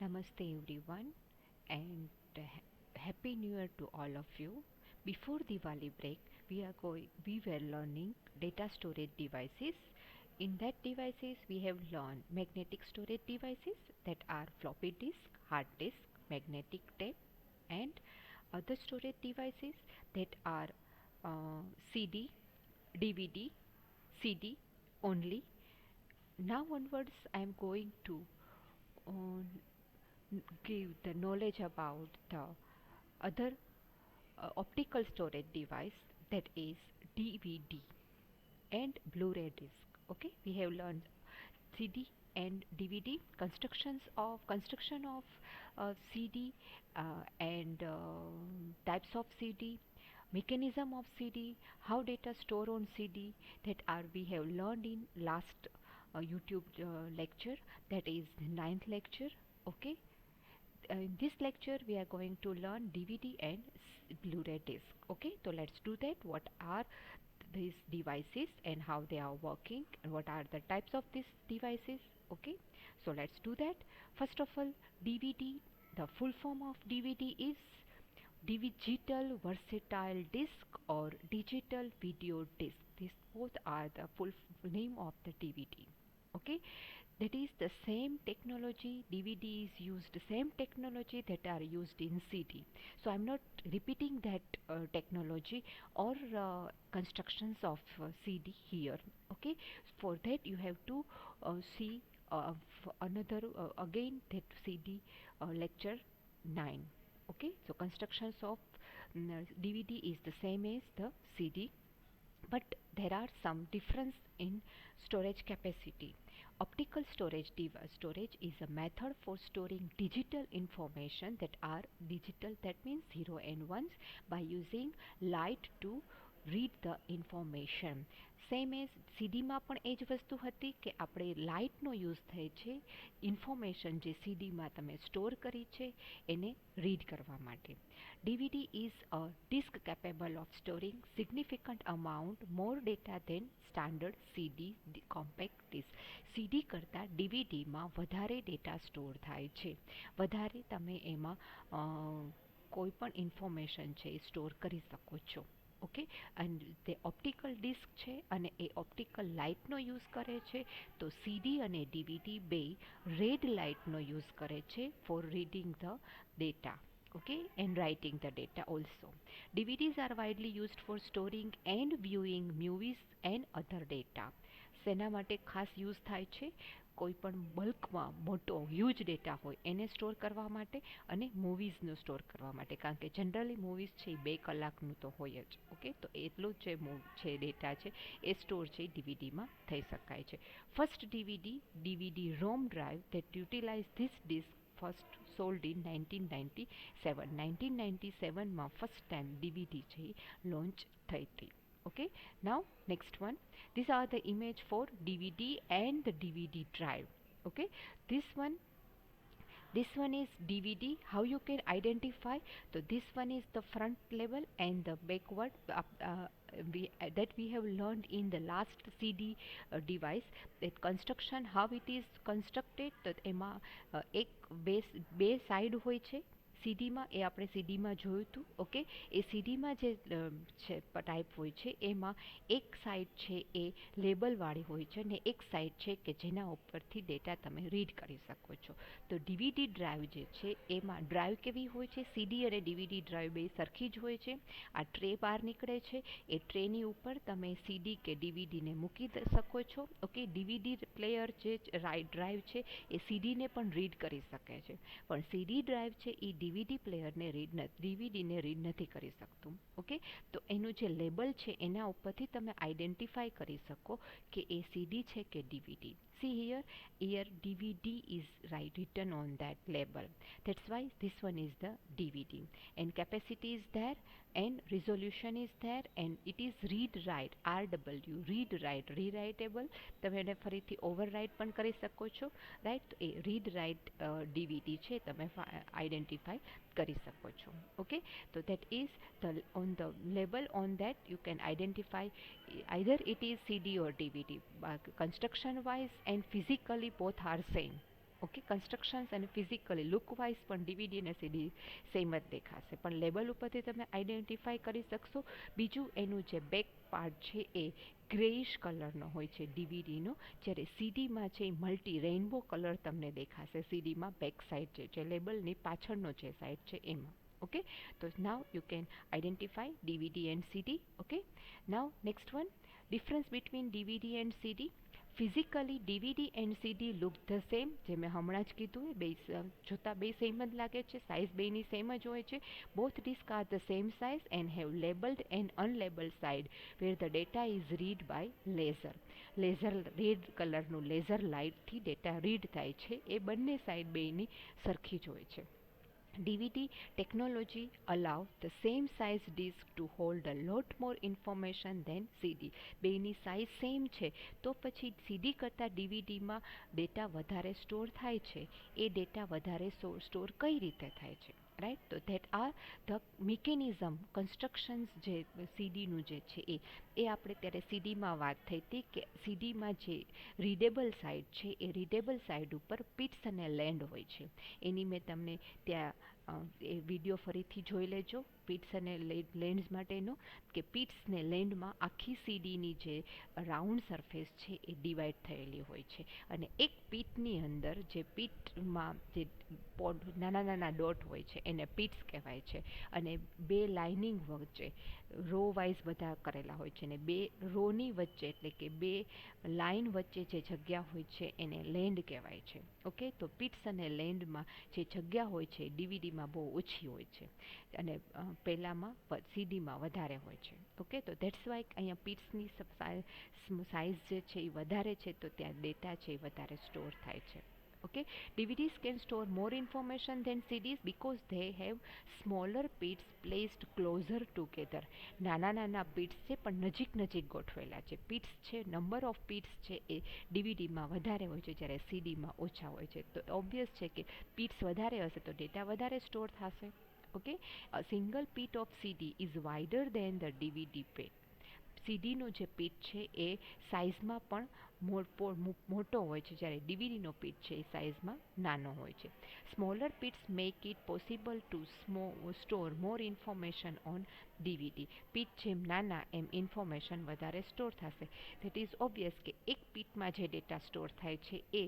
Namaste everyone and happy new year to all of you. Before Diwali break, we were learning data storage devices. In that devices we have learned magnetic storage devices that are floppy disk, hard disk, magnetic tape and other storage devices that are CD, DVD, CD only. Now onwards I am going to uh, give the knowledge about the other optical storage device, that is DVD and Blu-ray disc. Okay, we have learned CD and DVD, construction of CD and types of CD, mechanism of CD, how data store on CD, that are we have learned in last YouTube lecture, that is ninth lecture. Okay, in this lecture we are going to learn DVD and Blu-ray disc. Okay, so let's do that. What are these devices and how they are working and what are the types of these devices? Okay, so let's do that. First of all, DVD, the full form of DVD is digital versatile disc or digital video disc. These both are the full name of the DVD. Okay, that is the same technology. DVD is used same technology that are used in CD. So I'm not repeating that technology or constructions of CD here. Okay, for that you have to see another again that CD lecture 9. Okay, so constructions of DVD is the same as the CD, but there are some difference in storage capacity. Optical storage is a method for storing digital information that are digital, that means 0 and 1s, by using light to read the information. Same as સીડીમાં પણ એ જ વસ્તુ હતી કે આપણે લાઇટનો use થાય છે ઇન્ફોર્મેશન જે સીડીમાં તમે સ્ટોર કરી છે એને રીડ કરવા માટે. DVD is a disk capable of storing significant amount more data than standard CD compact disk. CD કરતાં DVDમાં વધારે ડેટા સ્ટોર થાય છે, વધારે તમે એમાં કોઈ પણ ઇન્ફોર્મેશન છે એ સ્ટોર કરી શકો છો. ઓકે, અને તે ઓપ્ટિકલ ડિસ્ક છે અને એ ઓપ્ટિકલ લાઇટનો યુઝ કરે છે, તો સીડી અને ડીવીડી બે રેડ લાઇટનો યુઝ કરે છે for reading the data. Okay, and writing the data also. DVDs are widely used for storing and viewing movies and other data. શેના માટે ખાસ યુઝ થાય છે? કોઈ પણ બલ્કમાં મોટો હ્યુજ ડેટા હોય એને સ્ટોર કરવા માટે અને મૂવીઝનો સ્ટોર કરવા માટે, કારણ કે જનરલી મૂવીઝ છે એ 2 કલાકનું તો હોય જ. ઓકે, તો એટલું જ છે ડેટા છે એ સ્ટોર છે ડીવીડીમાં થઈ શકાય છે. First DVD ROM drive that utilize this disk first sold in 1997. 1997માં ફર્સ્ટ ટાઈમ ડીવીડી છે લોન્ચ થઈ હતી. Okay, now next one, these are the image for DVD and the DVD drive. Okay, this one is DVD. How you can identify? So this one is the front level and the backward that we have learned in the last CD device, that construction how it is constructed. તો એમાં એક બે side હોય છે સીડીમાં, એ આપણે સીડીમાં જોયું હતું. Okay, એ સીડીમાં જે છે ટાઈપ હોય છે એમાં એક સાઈડ છે એ લેબલવાળી હોય છે ને એક સાઈડ છે કે જેના ઉપરથી ડેટા તમે રીડ કરી શકો છો. તો ડીવીડી ડ્રાઈવ જે છે એમાં ડ્રાઈવ કેવી હોય છે? સીડી અને ડીવીડી ડ્રાઈવ બે સરખી જ હોય છે. આ ટ્રે બહાર નીકળે છે, એ ટ્રેની ઉપર તમે સીડી કે ડીવીડીને મૂકી શકો છો. ઓકે, ડીવીડી પ્લેયર જે ડ્રાઈવ છે એ સીડીને પણ રીડ કરી શકે છે, પણ સીડી ડ્રાઈવ છે એ ડીવીડી પ્લેયરને ડીવીડીને રીડ નથી કરી શકતું. ઓકે, તો એનું જે લેબલ છે એના ઉપરથી તમે આઈડેન્ટિફાઈ કરી શકો કે એ સીડી છે કે DVD. See here DVD is written on that label. That's why this one is the DVD. And capacity is there and resolution is there and it is read write RW, read write rewritable. તમે એને ફરીથી overwrite પણ કરી શકો છો, right. તો A read write DVD છે તમે આઈડેન્ટિફાઈ કરી શકો છો. ઓકે, તો that is the on the label on that you can identify either it is CD or DVD. Construction wise and physically both are same. Okay, constructions અને physically lookwise પણ DVD અને સીડી same જ દેખાશે, પણ label ઉપરથી તમે identify કરી શકશો. બીજું એનું જે બેક પાર્ટ છે એ ગ્રેઇશ કલરનો હોય છે ડીવીડીનો, જ્યારે સીડીમાં છે એ મલ્ટી રેઇનબો કલર તમને દેખાશે સીડીમાં બેક સાઇડ જે લેબલની પાછળનો જે સાઇડ છે એમાં. Okay, so now you can identify DVD and CD. Okay, now next one, difference between DVD and CD. Physically DVD and CD look the same, જે મેં હમણાં જ કીધું બે જોતા બે સેમ જ લાગે છે, સાઇઝ બેની સેમ જ હોય છે. Both disc are the same size and have labelled and unlabelled side where the data is read by laser. Laser red કલરનું લેઝર લાઇટથી ડેટા રીડ થાય છે, એ બંને સાઇડ બેની સરખી જ હોય છે. DVD technology allows the same size disk to hold a lot more information than CD. બેની સાઇઝ સેમ છે તો પછી CD કરતાં DVDમાં ડેટા વધારે સ્ટોર થાય છે. એ ડેટા વધારે સ્ટોર કઈ રીતે થાય છે, રાઈટ? તો that are the mechanism constructions જે સીડીનું જે છે એ આપણે ત્યારે સીડીમાં વાત થઈ હતી કે સીડીમાં જે રીડેબલ સાઇડ છે એ રીડેબલ સાઇડ ઉપર પિટ્સ અને લેન્ડ હોય છે. એની મેં તમને ત્યાં એ વિડીયો ફરીથી જોઈ લેજો પિટ્સ અને લેન્ડ્સ માટેનો, કે પિટ્સ ને લેન્ડમાં આખી સીડીની જે રાઉન્ડ સરફેસ છે એ ડિવાઈડ થયેલી હોય છે, અને એક પિટની અંદર જે પિટમાં જે નાના નાના ડોટ હોય છે એને પિટ્સ કહેવાય છે, અને બે લાઇનિંગ વચ્ચે રો વાઇઝ બધા કરેલા હોય છે, અને બે રોની વચ્ચે એટલે કે બે લાઇન વચ્ચે જે જગ્યા હોય છે એને લેન્ડ કહેવાય છે. ઓકે, તો પિટ્સ અને લેન્ડમાં જે જગ્યા હોય છે ડીવીડીમાં બહુ ઓછી હોય છે, અને પહેલામાં સીડીમાં વધારે હોય છે. ઓકે, તો ધેટ્સ વાય અહીંયા પિટ્સની સાઇઝ જે છે એ વધારે છે, તો ત્યાં ડેટા છે એ વધારે સ્ટોર થાય છે. Okay, DVDs can store more information than CDs because they have smaller bits placed closer together. નાના નાના બિટ્સ છે પણ નજીક નજીક ગોઠવેલા છે. બિટ્સ છે, નંબર ઓફ બિટ્સ છે એ ડીવીડીમાં વધારે હોય છે જ્યારે સીડીમાં ઓછા હોય છે. તો ઓબ્વિયસ છે કે બિટ્સ વધારે હશે તો ડેટા વધારે સ્ટોર થશે. Okay, a single bit of CD is wider than the DVD bit. સીડીનો જે પીટ છે એ સાઇઝમાં પણ મોટો હોય છે, જ્યારે ડીવીડીનો પીટ છે એ સાઇઝમાં નાનો હોય છે. Smaller pits make it possible to store more information on DVD. Pit જેમ નાના એમ ઇન્ફોર્મેશન વધારે સ્ટોર થશે. ધેટ ઇઝ ઓબ્વિયસ કે એક પીટમાં જે ડેટા સ્ટોર થાય છે એ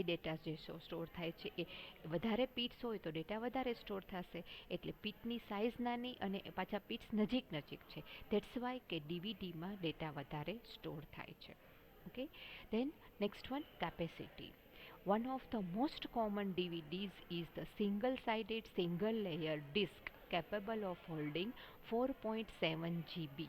ડેટા જે સ્ટોર થાય છે એ વધારે પીટ્સ હોય તો ડેટા વધારે સ્ટોર થશે, એટલે પીટની સાઇઝ નાની અને પાછા પીટ્સ નજીક નજીક છે. ધેટ્સ વાય કે ડીવીડીમાં ડેટા વધારે સ્ટોર થાય છે. Okay, then next one, capacity. One of the most common DVDs is the single-sided single-layer disc capable of holding 4.7 GB.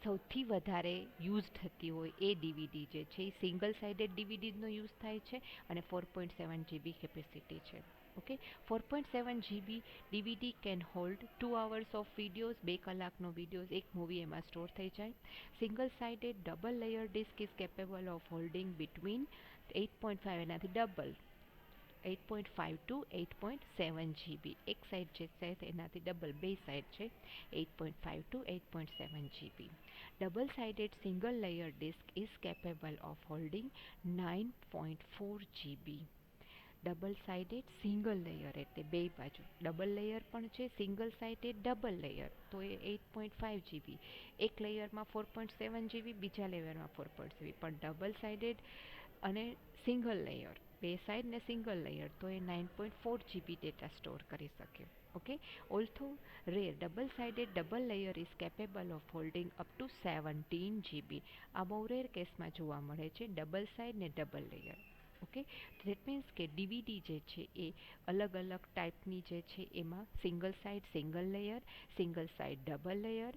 સૌથી વધારે યુઝ થતી હોય એ ડીવીડી જે છે એ સિંગલ સાઇડેડ ડીવીડીનો યુઝ થાય છે, અને 4.7 GB કેપેસિટી છે. Okay, 4.7 GB DVD can hold 2 hours of videos, 2 કલાકનો વિડીયોઝ એક મૂવી એમાં સ્ટોર થઈ જાય. Single sided double layer disc is capable of holding between 8.5 એનાથી ડબલ 8.5 to 8.7 GB. એક સાઇડ જે છે એનાથી ડબલ, બે સાઇડ છે 8.5 to 8.7 GB. Double sided single layer disk is capable of holding 9.4 GB. Double sided single layer એટલે બે બાજુ, ડબલ લેયર પણ છે, સિંગલ સાઇડેડ ડબલ લેયર તો એ 8.5 GB. એક લેયરમાં 4.7 GB, બીજા લેયરમાં 4.7, પણ ડબલ સાઇડેડ અને સિંગલ લેયર બે સાઇડ ને સિંગલ લેયર તો એ 9.4 GB ડેટા સ્ટોર કરી શકે. Okay, although rare, double-sided double layer is capable of holding up to 17 GB. આ બહુ રેર કેસમાં જોવા મળે છે, ડબલ સાઇડ ને double layer. Okay, that means કે ડીવીડી જે છે એ અલગ અલગ ટાઈપની જે છે એમાં single side single layer, single side double layer,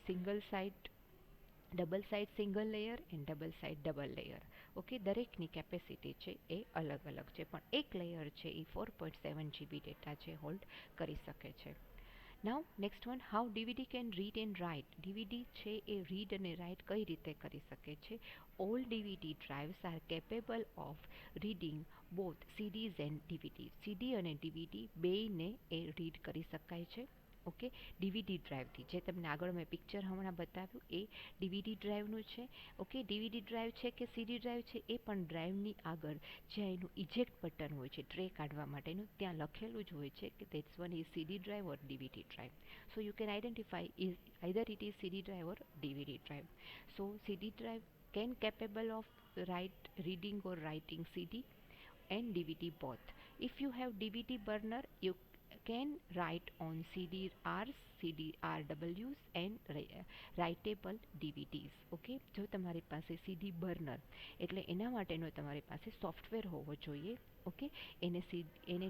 single side double side single layer and double side double layer. Okay, દરેકની કેપેસિટી છે એ અલગ અલગ છે, પણ એક લેયર છે એ 4.7 GB ડેટા છે હોલ્ડ કરી શકે છે. Now next one, how DVD can read and write. DVD છે એ રીડ અને રાઇટ કઈ રીતે કરી શકે છે? All DVD drives are capable of reading both CDs and DVD. CD અને ડીવીડી બેયને એ રીડ કરી શકાય છે. ઓકે, ડીવીડી ડ્રાઈવથી, જે તમને આગળ મેં પિક્ચર હમણાં બતાવ્યું એ ડીવીડી ડ્રાઈવનું છે. ઓકે, ડીવીડી ડ્રાઈવ છે કે સીડી ડ્રાઈવ છે એ પણ ડ્રાઈવની આગળ જ્યાં એનું ઇજેક્ટ બટન હોય છે ટ્રે કાઢવા માટેનું, ત્યાં લખેલું જ હોય છે કે that's one is CD drive or DVD drive. So you can identify is either it is CD drive or DVD drive. So CD drive can capable of reading or writing CD and DVD both. If you have DVD burner, you can write on CDRs, CDRWs and writable DVDs. Okay, જો તમારી પાસે સીડી burner એટલે એના માટેનો તમારી પાસે software હોવો જોઈએ. ઓકે, એને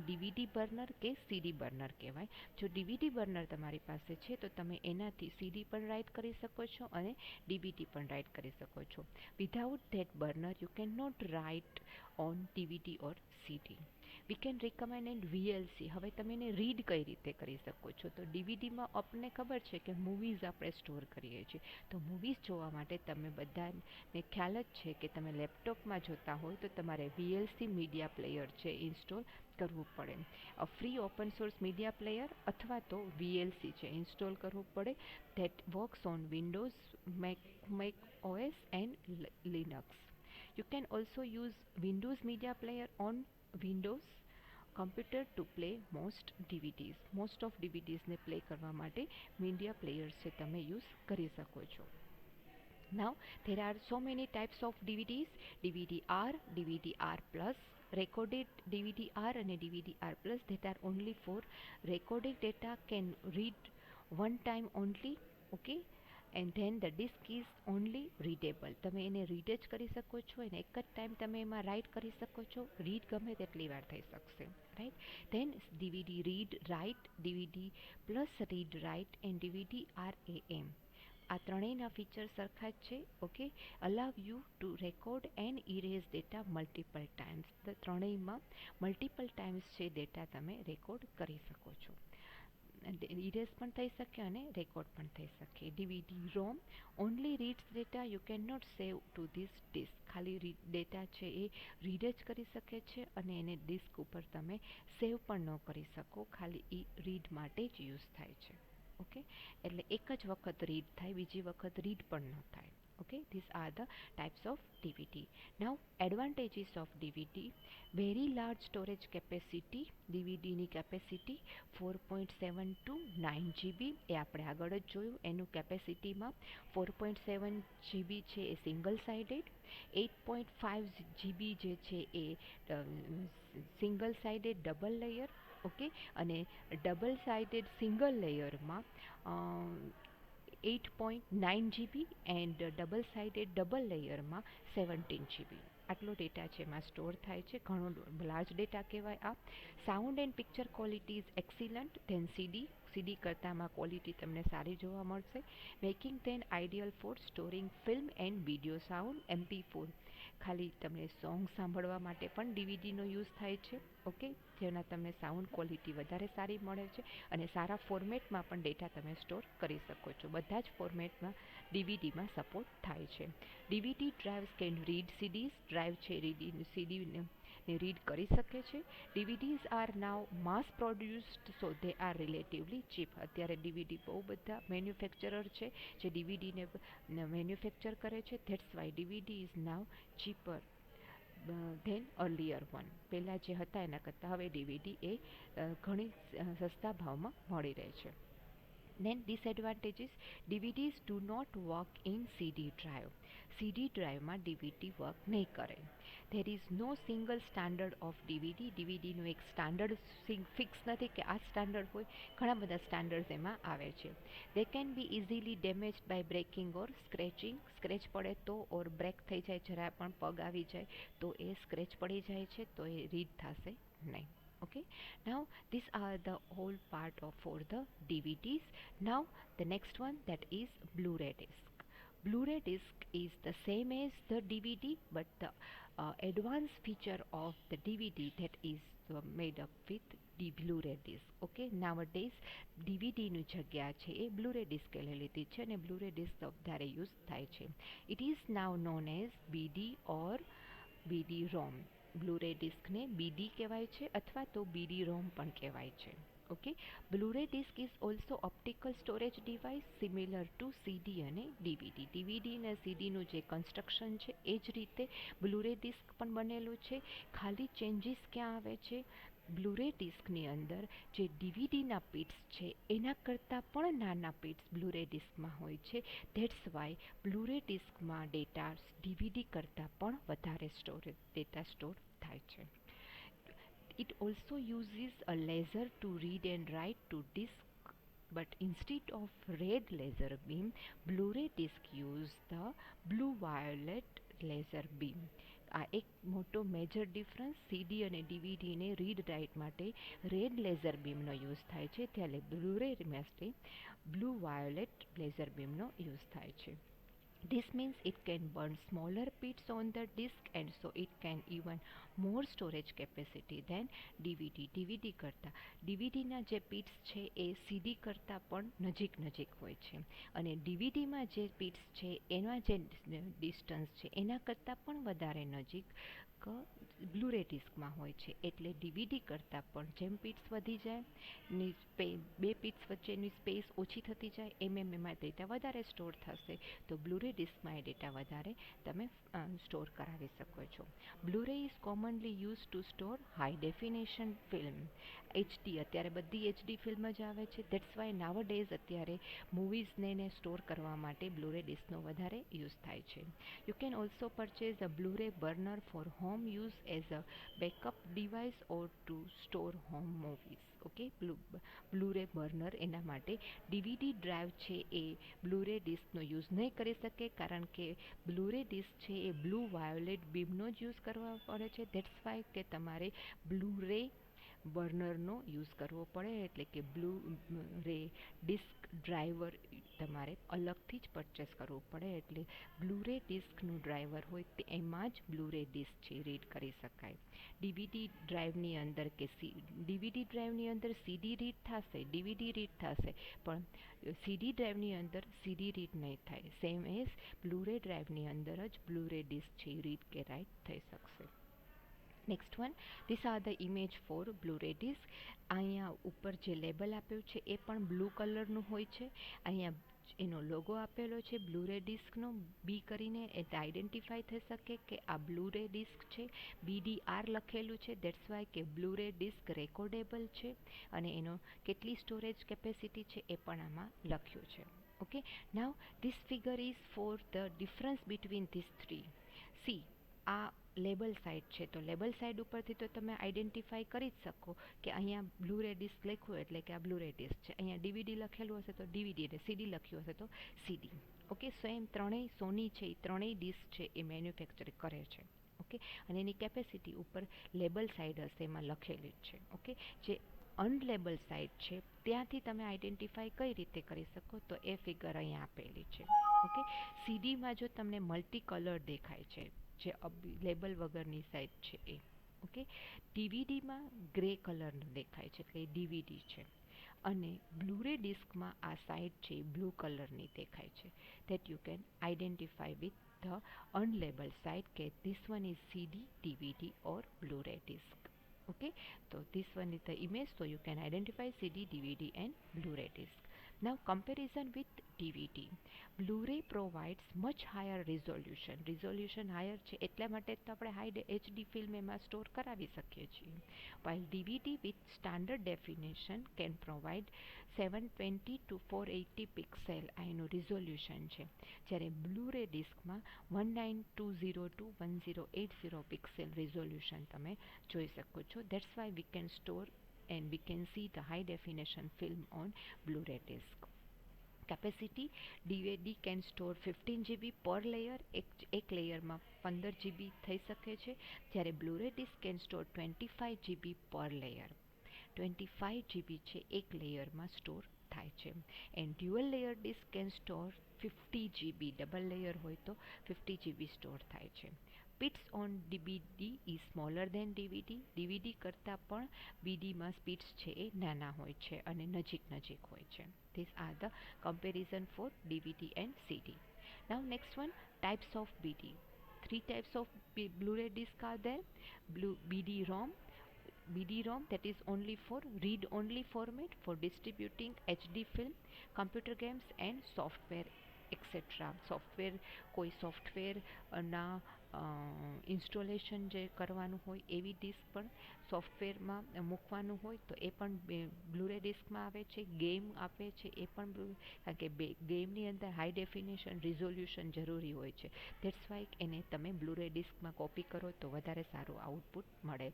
ડીવીડી બર્નર કે સીડી બર્નર કહેવાય. જો ડીવીડી બર્નર તમારી પાસે છે તો તમે એનાથી સીડી પણ રાઇટ કરી શકો છો અને ડીવીડી પણ રાઇટ કરી શકો છો. Without that burner you can not write on DVD or CD. We can recommend and VLC. હવે તમે એને રીડ કઈ રીતે કરી શકો છો? તો ડીવીડીમાં આપણને ખબર છે કે મૂવીઝ આપણે સ્ટોર કરીએ છીએ, તો મૂવીઝ જોવા માટે તમે બધાને ખ્યાલ જ છે કે તમે લેપટોપમાં જોતા હોય તો તમારે વીએલસી મીડિયા પ્લેયર છે ઇન્સ્ટોલ કરવું પડે. Free open source media player અથવા તો વીએલસી છે ઇન્સ્ટોલ કરવું પડે. That works on Windows, Mac OS and Linux. You can also use Windows Media Player on Windows computer to play most DVDs. Most of DVDs ને play કરવા માટે media players છે તમે યુઝ કરી શકો છો. Now there are so many types of DVDs: DVD-R, DVD-R plus, recorded DVD-R and DVD-R plus that are only for recorded data, can read one time only. Okay, and then the disk is only readable. તમે એને read જ કરી શકો છો, એને એક જ time તમે એમાં રાઇટ કરી શકો છો. રીડ ગમે તેટલી વાર થઈ શકશે, right. Then DVD read write, DVD plus read write and DVD RAM. આ ત્રણેયના ફીચર સરખા જ છે. Okay, allow you to record and erase data multiple times. તો ત્રણેયમાં મલ્ટિપલ ટાઈમ્સ છે ડેટા તમે રેકોર્ડ કરી શકો છો. ઇરેઝ પણ થઈ શકે અને રેકોર્ડ પણ થઈ શકે. DVD ROM only reads data, you can not save to this disc. ખાલી ડેટા છે એ રીડ જ કરી શકે છે અને એને ડિસ્ક ઉપર તમે સેવ પણ ન કરી શકો, ખાલી એ રીડ માટે જ યુઝ થાય છે. ઓકે, એટલે એક જ વખત રીડ થાય, બીજી વખત રીડ પણ ન થાય. Okay, these are the types of DVD. Now advantages of DVD: very large storage capacity. DVD ની capacity 4.7 to 9 GB એ આપણે આગળ જ જોયું. એનું કેપેસિટીમાં 4.7 GB છે એ સિંગલ સાઇડેડ, 8.5 GB જે છે એ single sided double layer. Okay, અને ડબલ સાઇડેડ સિંગલ લેયરમાં 8.9 GB and double sided double લેયરમાં 17 GB. આટલો ડેટા છે એમાં સ્ટોર થાય છે. ઘણો લાર્જ ડેટા કહેવાય આ. Sound and picture quality is excellent than CD કરતાંમાં ક્વોલિટી તમને સારી જોવા મળશે. Making them ideal for storing film and video sound. MP4 ખાલી તમને સોંગ સાંભળવા માટે પણ ડીવીડીનો યુઝ થાય છે. ઓકે, જેના તમને સાઉન્ડ ક્વોલિટી વધારે સારી મળે છે અને સારા ફોર્મેટમાં પણ ડેટા તમે સ્ટોર કરી શકો છો. બધા જ ફોર્મેટમાં ડીવીડીમાં સપોર્ટ થાય છે. DVD drives can read CDs. Drive છે સીડીને રીડ કરી શકે છે. DVDs are now mass produced so they are relatively cheap. અત્યારે ડીવીડી બહુ બધા મેન્યુફેક્ચરર છે જે ડીવીડીને મેન્યુફેક્ચર કરે છે. That's why DVD is now cheaper than earlier one. પહેલાં જે હતા એના કરતાં હવે ડીવીડી એ ઘણી સસ્તા ભાવમાં મળી રહે છે. Then disadvantages: DVDs do not work in CD drive. CD ડ્રાઈવમાં ડીવીડી વર્ક નહીં કરે. There is no single standard of DVD. ડીવીડીનું એક સ્ટાન્ડર્ડ ફિક્સ નથી કે આ સ્ટાન્ડર્ડ હોય, ઘણા બધા સ્ટાન્ડર્ડ્સ એમાં આવે છે. They can be easily damaged by breaking or scratching. Scratch પડે તો ઓર બ્રેક થઈ જાય, જરા પણ પગ આવી જાય તો એ સ્ક્રેચ પડી જાય છે તો એ રીડ થશે નહીં. Okay, now these are the whole part of for the DVDs. Now the next one, that is Blu-ray disc. Blu-ray disc is the same as the DVD, but the advanced feature of the DVD that is made up with the Blu-ray disc. Okay, nowadays DVDની જગ્યા છે એ Blu-ray disc એ લીધી છે અને Blu-ray disc વધારે use થાય છે. It is now known as BD or BD-ROM. બ્લુરે ડિસ્કને બીડી કહેવાય છે અથવા તો બીડી રોમ પણ કહેવાય છે. Okay, Blu-ray disc is also optical storage device similar to CD અને ડીવીડી. ડીવીડી અને સીડીનું જે કન્સ્ટ્રક્શન છે એ જ રીતે બ્લુ-રે ડિસ્ક પણ બનેલું છે. ખાલી ચેન્જીસ ક્યાં આવે છે? બ્લુ-રે ડિસ્કની અંદર જે ડીવીડીના પીટ્સ છે એના કરતાં પણ નાના પીટ્સ બ્લુ-રે ડિસ્કમાં હોય છે. ધેટ્સ વાય બ્લુ-રે ડિસ્કમાં ડેટા ડીવીડી કરતાં પણ વધારે ડેટા સ્ટોર થાય છે. It also uses a laser to read and write to disk, but instead of red laser beam, Blu-ray disc use the blue-violet laser beam. આ એક મોટો મેજર ડિફરન્સ. સીડી અને ડીવીડીને રીડ રાઇટ માટે red laser બીમનો use થાય છે, ત્યારે બ્લુ-રે માટે બ્લુ વાયોલેટ લેઝર બીમનો યુઝ થાય છે. This means it can burn smaller bits on the disk and so it can even more storage capacity than DVD. DVD કરતાં ડીવીડીના જે પીટ્સ છે એ સીડી કરતાં પણ નજીક હોય છે અને ડીવીડીમાં જે પીટ્સ છે એના જે ડિસ્ટન્સ છે એના કરતાં પણ વધારે નજીક બ્લુ-રે ડિસ્કમાં હોય છે. એટલે ડીવીડી કરતાં પણ જેમ પીટ્સ વધી જાય બે પીટ્સ વચ્ચેની સ્પેસ ઓછી થતી જાય એમાં ડેટા વધારે સ્ટોર થશે, તો બ્લુ-રે ડિસ્કમાં એ ડેટા વધારે તમે સ્ટોર કરાવી શકો છો. Blu-ray is commonly use to store high definition film. HD અત્યારે બધી એચડી ફિલ્મ જ આવે છે. ધેટ્સ વાય નાવ ડેઝ અત્યારે મૂવીઝને સ્ટોર કરવા માટે બ્લુ-રે ડિસ્કનો વધારે યુઝ થાય છે. You can also purchase a Blu-ray burner for home use as a backup device or to store home movies. Okay, Blu-ray burner એના માટે ડીવીડી ડ્રાઈવ છે એ બ્લુ-રે ડિસ્કનો યુઝ નહીં કરી શકે, કારણ કે બ્લુ-રે ડિસ્ક છે એ બ્લુ વાયોલેટ બીમનો જ યુઝ કરવા પડે છે. ધેટ્સ વાય કે તમારે બ્લુ-રે બર્નરનો યુઝ કરવો પડે, એટલે કે બ્લુ-રે ડિસ્ક ડ્રાઈવર તમારે અલગથી જ પરચેસ કરવું પડે. એટલે બ્લુ-રે ડિસ્કનું ડ્રાઈવર હોય તે એમાં જ બ્લુ-રે ડિસ્ક છે રીડ કરી શકાય. ડીવીડી ડ્રાઈવની અંદર કે ડીવીડી ડ્રાઈવની અંદર સીડી રીડ થશે, ડીવીડી રીડ થશે, પણ સીડી ડ્રાઈવની અંદર સીડી રીડ નહીં થાય. સેમ એઝ બ્લુ-રે ડ્રાઈવની અંદર જ બ્લુ-રે ડિસ્ક છે રીડ કે રાઇટ થઈ શકશે. Next one, this are the image for Blu-ray disc. અહીંયા ઉપર જે લેબલ આપ્યું છે એ પણ બ્લુ કલરનું હોય છે. અહીંયા એનો લોગો આપેલો છે બ્લુ-રે ડિસ્કનો, બી કરીને એ આઈડેન્ટિફાઈ થઈ શકે કે આ બ્લુ-રે ડિસ્ક છે. BDR લખેલું છે, ધેટ્સ વાય કે બ્લુ-રે ડિસ્ક રેકોર્ડેબલ છે અને એનો કેટલી સ્ટોરેજ કેપેસિટી છે એ પણ આમાં લખ્યું છે. Okay, now this figure is for the difference between this three. C, આ લેબલ સાઇડ છે, તો લેબલ સાઇડ ઉપરથી તો તમે આઈડેન્ટિફાઈ કરી જ શકો કે અહીંયા બ્લુ-રે ડિસ્ક લખ્યું એટલે કે આ બ્લુ-રે ડિસ્ક છે. અહીંયા DVD લખેલું હશે તો DVD અને CD લખ્યું હશે તો CD. ઓકે, સેમ ત્રણેય સોની છે એ ત્રણેય ડિસ્ક છે એ મેન્યુફેક્ચર કરે છે. ઓકે, અને એની કેપેસિટી ઉપર લેબલ સાઇડ હશે એમાં લખેલી જ છે. ઓકે, જે અનલેબલ સાઇડ છે ત્યાંથી તમે આઈડેન્ટિફાઈ કઈ રીતે કરી શકો, તો એ ફિગર અહીંયા આપેલી છે. ઓકે, સીડીમાં જો તમને મલ્ટી કલર દેખાય છે જે લેબલ વગરની સાઇડ છે એ. ઓકે, ડીવીડીમાં ગ્રે કલરનું દેખાય છે એટલે DVD છે, અને બ્લુ-રે ડિસ્કમાં આ સાઇડ છે બ્લુ કલરની દેખાય છે. That you can identify with the unlabeled side કે this one is CD, DVD or Blu-ray disc. Okay, so this one is the image, so you can identify CD, DVD and Blu-ray disc. Now comparison with DVD. Blu-ray provides much higher resolution. Resolution higher છે એટલા માટે તો આપણે high HD film એમાં store કરાવી શકીએ છીએ. While DVD with standard definition can provide 720 to 480 pixel આ એનું રિઝોલ્યુશન છે, જ્યારે બ્લુ-રે ડિસ્કમાં 1920 to 1080 પિક્સેલ રિઝોલ્યુશન તમે જોઈ શકો છો. That's why we can store and we can see the high definition film on Blu-ray disc. Capacity, DVD can store 15 GB per layer, એક લેયરમાં 15 GB થઈ શકે છે, જ્યારે Blu-ray disc can store 25 GB per layer. 25 GB છે એક લેયરમાં સ્ટોર થાય છે. And dual layer disc can store 50 GB, double layer હોય તો 50 GB સ્ટોર થાય છે. Speeds on DVD is smaller than DVD. DVD કરતાં પણ BDમાં સ્પીડ્સ છે એ નાના હોય છે અને નજીક હોય છે. These are the comparison for DVD and CD. Now next one, types of BD. Three types of Blu-ray disc are there. BD-ROM, BD-ROM, that is only for read-only format for distributing HD film, computer games and software etc. Software કોઈ software ના installation જે કરવાનું હોય એવી disk પણ સોફ્ટવેરમાં મૂકવાનું હોય તો એ પણ બ્લુરે ડિસ્કમાં આવે છે. ગેમ આપે છે એ પણ કારણ કે ગેમની અંદર હાઈ ડેફિનેશન રિઝોલ્યુશન જરૂરી હોય છે. ધેટ્સ વાય એને તમે બ્લુરે ડિસ્કમાં કોપી કરો તો વધારે સારું આઉટપુટ મળે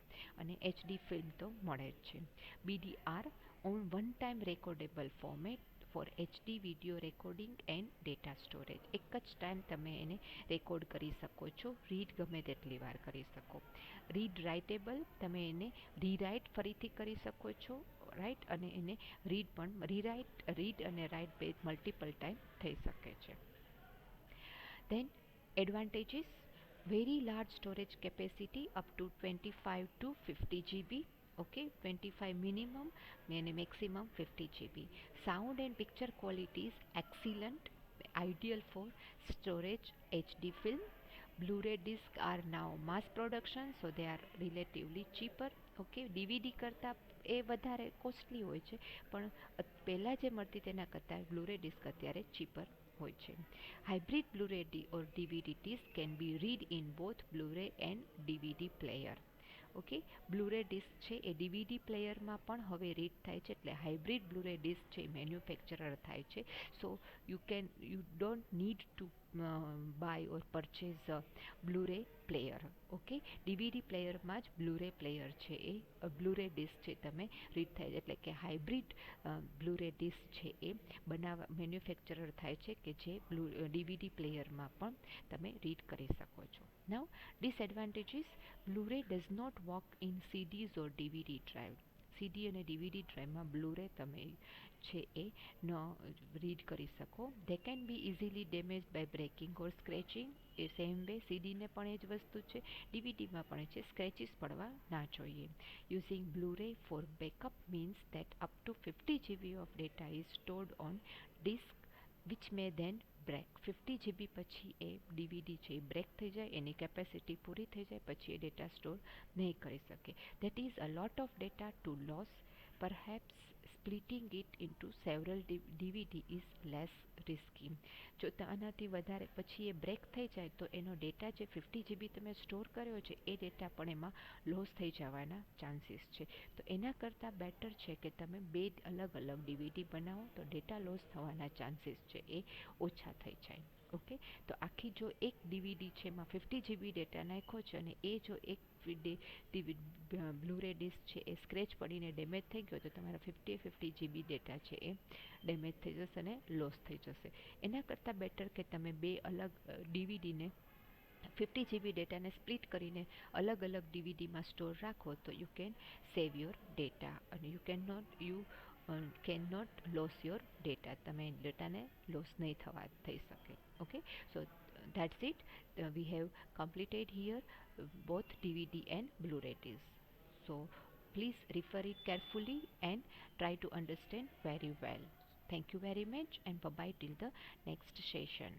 અને HD ફિલ્મ તો મળે જ છે. BDR on one time recordable format for HD video recording and data storage. એક જ ટાઈમ તમે એને રેકોર્ડ કરી શકો છો, રીડ ગમે તેટલી વાર કરી શકો. રીડ રાઇટેબલ, તમે એને રીરાઇટ ફરીથી કરી શકો છો, રાઈટ, અને એને રીડ અને રાઇટ બે મલ્ટિપલ ટાઈમ થઈ શકે છે. Then advantages: very large storage capacity up to 25 to 50 GB. Okay, 25 minimum and maximum 50 GB. Sound and picture quality is excellent, ideal for storage HD film. Blu-ray discs are now mass production, so they are relatively cheaper. Okay, DVD કરતાં એ વધારે costly હોય છે, પણ પહેલાં જે મળતી તેના કરતાં બ્લુરે ડિસ્ક અત્યારે ચીપર હોય છે. Hybrid Blu-ray or DVD disc can be read in both Blu-ray and DVD player. Okay, Blu-ray disc છે એ ડીવીડી પ્લેયરમાં પણ હવે રીડ થાય છે, એટલે હાઇબ્રિડ બ્લુરે ડિસ્ક છે એ મેન્યુફેક્ચરર થાય છે. So you don't need to buy or purchase Blu-ray player. Okay, DVD પ્લેયરમાં જ બ્લુરે પ્લેયર છે એ બ્લુરે ડિસ્ક છે તમે રીડ થાય, એટલે કે હાઇબ્રિડ બ્લુરે ડિસ્ક છે એ મેન્યુફેક્ચરર થાય છે કે જે ડીવીડી પ્લેયરમાં પણ તમે રીડ કરી શકો છો. Now disadvantages: Blu-ray does not work in CDs or DVD drive. CD અને ડીવીડી ડ્રાઈવમાં બ્લુરે તમે છે એ ન રીડ કરી શકો. They can be easily damage by breaking or scratching. એ સેમ વે સીડીને પણ એ જ વસ્તુ છે, ડીવીડીમાં પણ છે, સ્ક્રેચીસ પડવા ના જોઈએ. Using Blu-ray for backup means that up to 50 GB of data is stored on disc which may then break. 50 GB પછી એ ડીવીડી છે એ બ્રેક થઈ જાય, એની કેપેસિટી પૂરી થઈ જાય, પછી એ ડેટા સ્ટોર નહીં કરી શકે. That is a lot of data to lose. Perhaps splitting it into several DVD is less risky. જો આનાથી વધારે પછી એ બ્રેક થઈ જાય તો એનો ડેટા જે 50 GB તમે સ્ટોર કર્યો છે એ ડેટા પણ એમાં લોસ થઈ જવાના ચાન્સીસ છે. તો એના કરતાં બેટર છે કે તમે બે અલગ અલગ DVD બનાવો, તો ડેટા લોસ થવાના ચાન્સીસ છે એ ઓછા થઈ જાય. ઓકે, તો આખી જો એક DVD છે એમાં 50 GB ડેટા નાખ્યો છે અને એ જો એક બ્લુરે ડિસ્ક છે એ સ્ક્રેચ પડીને ડેમેજ થઈ ગયો તો તમારા 50 GB ડેટા છે એ ડેમેજ થઈ જશે અને લોસ થઈ જશે. એના કરતાં બેટર કે તમે બે અલગ ડીવીડીને 50 GB ડેટાને સ્પ્લિટ કરીને અલગ અલગ ડીવીડીમાં સ્ટોર રાખો તો you can save your data અને you can not loss your data. તમે ડેટાને લોસ નહીં થઈ શકે. Okay, so that's it. We have completed here both DVD and Blu-ray discs. So please refer it carefully and try to understand very well. Thank you very much and bye bye till the next session.